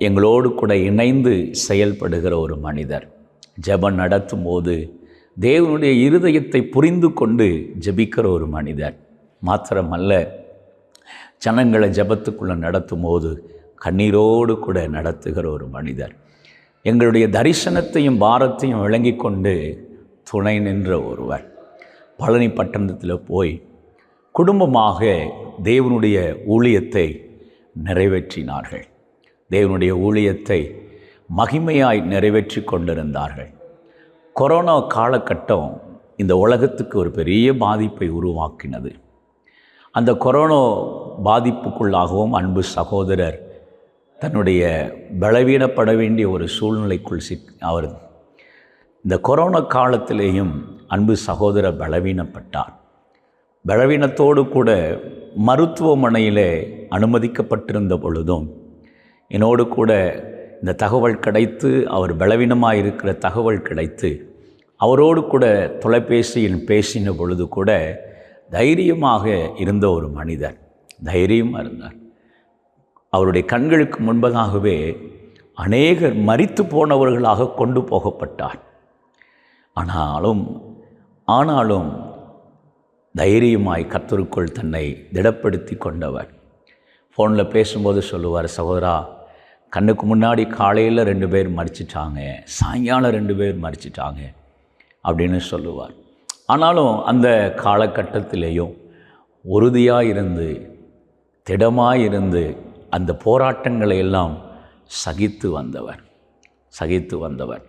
எங்களோடு கூட இணைந்து செயல்படுகிற ஒரு மனிதர். ஜெபம் நடத்தும் போது தேவனுடைய இருதயத்தை புரிந்து கொண்டு ஜெபிக்கிற ஒரு மனிதர். மாத்திரமல்ல, ஜனங்களை ஜெபத்துக்குள்ளே நடத்தும் போது கண்ணீரோடு கூட நடத்துகிற ஒரு மனிதர். எங்களுடைய தரிசனத்தையும் பாரத்தையும் விளங்கி கொண்டு துணை நின்ற ஒருவர். பழனி பட்டணத்தில் போய் குடும்பமாக தேவனுடைய ஊழியத்தை நிறைவேற்றினார்கள். தேவனுடைய ஊழியத்தை மகிமையாய் நிறைவேற்றி கொண்டிருந்தார்கள். கொரோனா காலகட்டம் இந்த உலகத்துக்கு ஒரு பெரிய பாதிப்பை உருவாக்கினது. அந்த கொரோனா பாதிப்புக்குள்ளாகவும் அன்பு சகோதரர் தன்னுடைய பலவீனப்பட வேண்டிய ஒரு சூழ்நிலைக்குள் அவர் இந்த கொரோனா காலத்திலேயும் அன்பு சகோதரர் பலவீனப்பட்டார். பலவீனத்தோடு கூட மருத்துவமனையில் அனுமதிக்கப்பட்டிருந்த பொழுதும் என்னோடு கூட இந்த தகவல் கிடைத்து, அவர் பலவீனமாக இருக்கிற தகவல் கிடைத்து அவரோடு கூட தொலைபேசியில் பேசின பொழுது கூட தைரியமாக இருந்த ஒரு மனிதர். தைரியமாக இருந்தார். அவருடைய கண்களுக்கு முன்பதாகவே அநேகர் மரித்து போனவர்களாக கொண்டு போகப்பட்டார். ஆனாலும் தைரியமாய் கர்த்தருக்குள் தன்னை திடப்படுத்தி கொண்டவர். ஃபோனில் பேசும்போது சொல்லுவார், சகோதரா, கண்ணுக்கு முன்னாடி காலையில் 2 பேர் மரிச்சிட்டாங்க, சாயங்காலம் 2 பேர் மரிச்சிட்டாங்க அப்படின்னு சொல்லுவார். ஆனாலும் அந்த காலகட்டத்திலேயும் உறுதியாக இருந்து திடமாக இருந்து அந்த போராட்டங்களை எல்லாம் சகித்து வந்தவர்.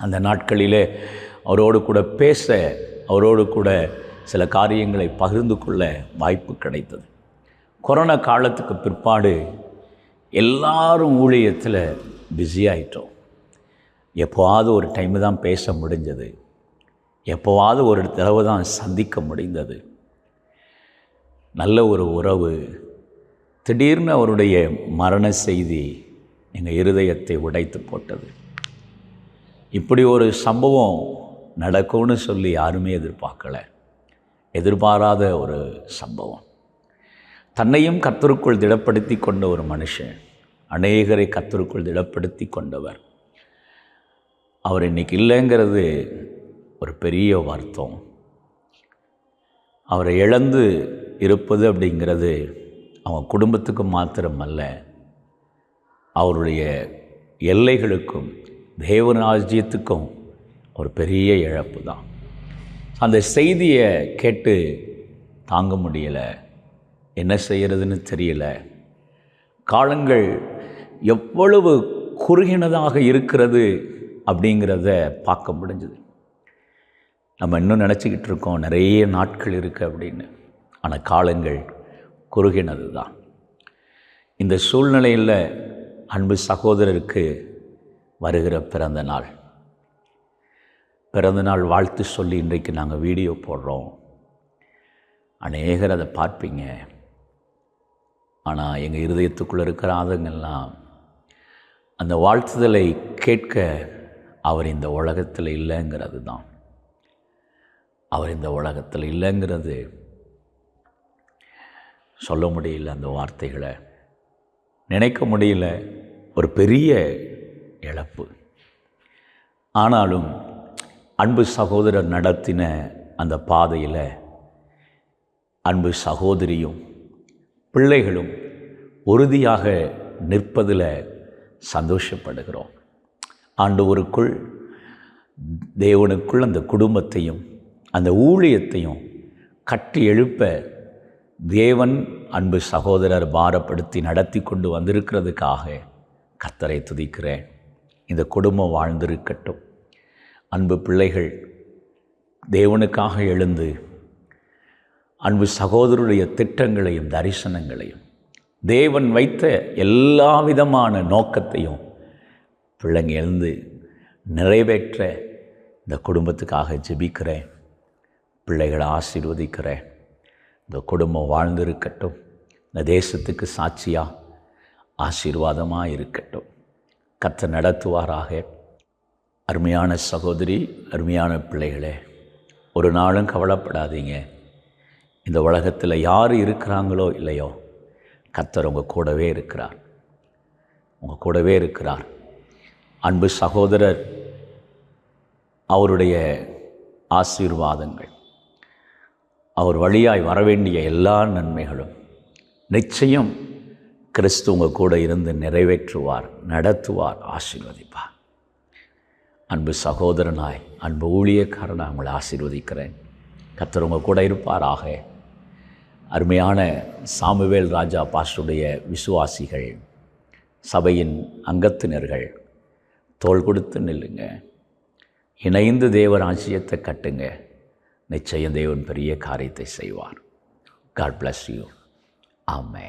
அந்த நாட்களிலே அவரோடு கூட பேச, அவரோடு கூட சில காரியங்களை பகிர்ந்து கொள்ள வாய்ப்பு கிடைத்தது. கொரோனா காலத்துக்கு பிற்பாடு எல்லாரும் ஊழியத்தில் பிஸியாகிட்டோம். எப்போவாவது ஒரு டைமு தான் பேச முடிஞ்சது, எப்போவாவது ஒரு தடவை தான் சந்திக்க முடிந்தது. நல்ல ஒரு உறவு. திடீர்னு அவருடைய மரண செய்தி எங்கள் இருதயத்தை உடைத்து போட்டது. இப்படி ஒரு சம்பவம் நடக்கும்னு சொல்லி யாருமே எதிர்பாராத ஒரு சம்பவம். தன்னையும் கர்த்தருக்குள் திடப்படுத்தி கொண்ட ஒரு மனுஷன், அநேகரை கர்த்தருக்குள் திடப்படுத்தி கொண்டவர். அவர் இன்னைக்கு இல்லைங்கிறது ஒரு பெரிய வருத்தம். அவரை இழந்து இருப்பது அப்படிங்கிறது அவன் குடும்பத்துக்கு மாத்திரமல்ல, அவருடைய எல்லைகளுக்கும் தேவராஜ்யத்துக்கும் ஒரு பெரிய இழப்பு தான். அந்த செய்தியை கேட்டு தாங்க முடியலை, என்ன செய்கிறதுன்னு தெரியல. காலங்கள் எவ்வளவு குறுகினதாக இருக்கிறது அப்படிங்கிறத பார்க்க முடிஞ்சுது. நம்ம இன்னும் நினச்சிக்கிட்டு இருக்கோம் நிறைய நாட்கள் இருக்குது அப்படின்னு. ஆனால் காலங்கள் குறுகினது தான். இந்த சூழ்நிலையில் அன்பு சகோதரருக்கு வருகிற பிறந்தநாள் வாழ்த்து சொல்லி இன்றைக்கு நாங்கள் வீடியோ போடுறோம். அநேகர் அதை பார்ப்பீங்க. ஆனால் எங்கள் இருதயத்துக்குள்ளே இருக்கிற ஆதங்கள்லாம் அந்த வாழ்த்துதலை கேட்க அவர் இந்த உலகத்தில் இல்லைங்கிறது தான். அவர் இந்த உலகத்தில் இல்லைங்கிறது சொல்ல முடியல, அந்த வார்த்தைகளை நினைக்க முடியல. ஒரு பெரிய இழப்பு. ஆனாலும் அன்பு சகோதரர் நடத்தின அந்த பாதையில் அன்பு சகோதரியும் பிள்ளைகளும் உறுதியாக நிற்பதில் சந்தோஷப்படுகிறோம். ஆண்டவருக்குள், தேவனுக்குள் அந்த குடும்பத்தையும் அந்த ஊழியத்தையும் கட்டி எழுப்ப தேவன் அன்பு சகோதரர் பாரப்படுத்தி நடத்தி கொண்டு வந்திருக்கிறதுக்காக கர்த்தரை துதிக்கிறேன். இந்த குடும்பம் வாழ்ந்திருக்கட்டும். அன்பு பிள்ளைகள் தேவனுக்காக எழுந்து அன்பு சகோதரருடைய திட்டங்களையும் தரிசனங்களையும் தேவன் வைத்த எல்லா விதமான நோக்கத்தையும் பிள்ளைங்க எழுந்து நிறைவேற்ற இந்த குடும்பத்துக்காக ஜெபிக்கிறேன். பிள்ளைகளை ஆசீர்வதிக்கிறேன். இந்த குடும்பம் வாழ்ந்திருக்கட்டும். இந்த தேசத்துக்கு சாட்சியாக ஆசீர்வாதமாக இருக்கட்டும். கர்த்தர் நடத்துவாராக. அருமையான சகோதரி, அருமையான பிள்ளைகளே, ஒரு நாளும் கவலைப்படாதீங்க. இந்த உலகத்தில் யார் இருக்கிறாங்களோ இல்லையோ, கர்த்தர் உங்கள் கூடவே இருக்கிறார். உங்கள் கூடவே இருக்கிறார். அன்பு சகோதரர் அவருடைய ஆசீர்வாதங்கள், அவர் வழியாய் வரவேண்டிய எல்லா நன்மைகளும் நிச்சயம் கிறிஸ்து உங்கள் கூட இருந்து நிறைவேற்றுவார், நடத்துவார், ஆசீர்வதிப்பார். அன்பு சகோதரனாய், அன்பு ஊழியக்காரனாய் உங்களை ஆசீர்வதிக்கிறேன். கர்த்தர் உங்கள் கூட இருப்பாராக. அருமையான சாமுவேல் ராஜா பாஸ்டருடைய விசுவாசிகள், சபையின் அங்கத்தினர்கள், தோள் கொடுத்து நில்லுங்க. இணைந்து தேவராஜ்யத்தை கட்டுங்க. நிச்சயம் தேவன் பெரிய காரியத்தை செய்வார். God bless you. Amen.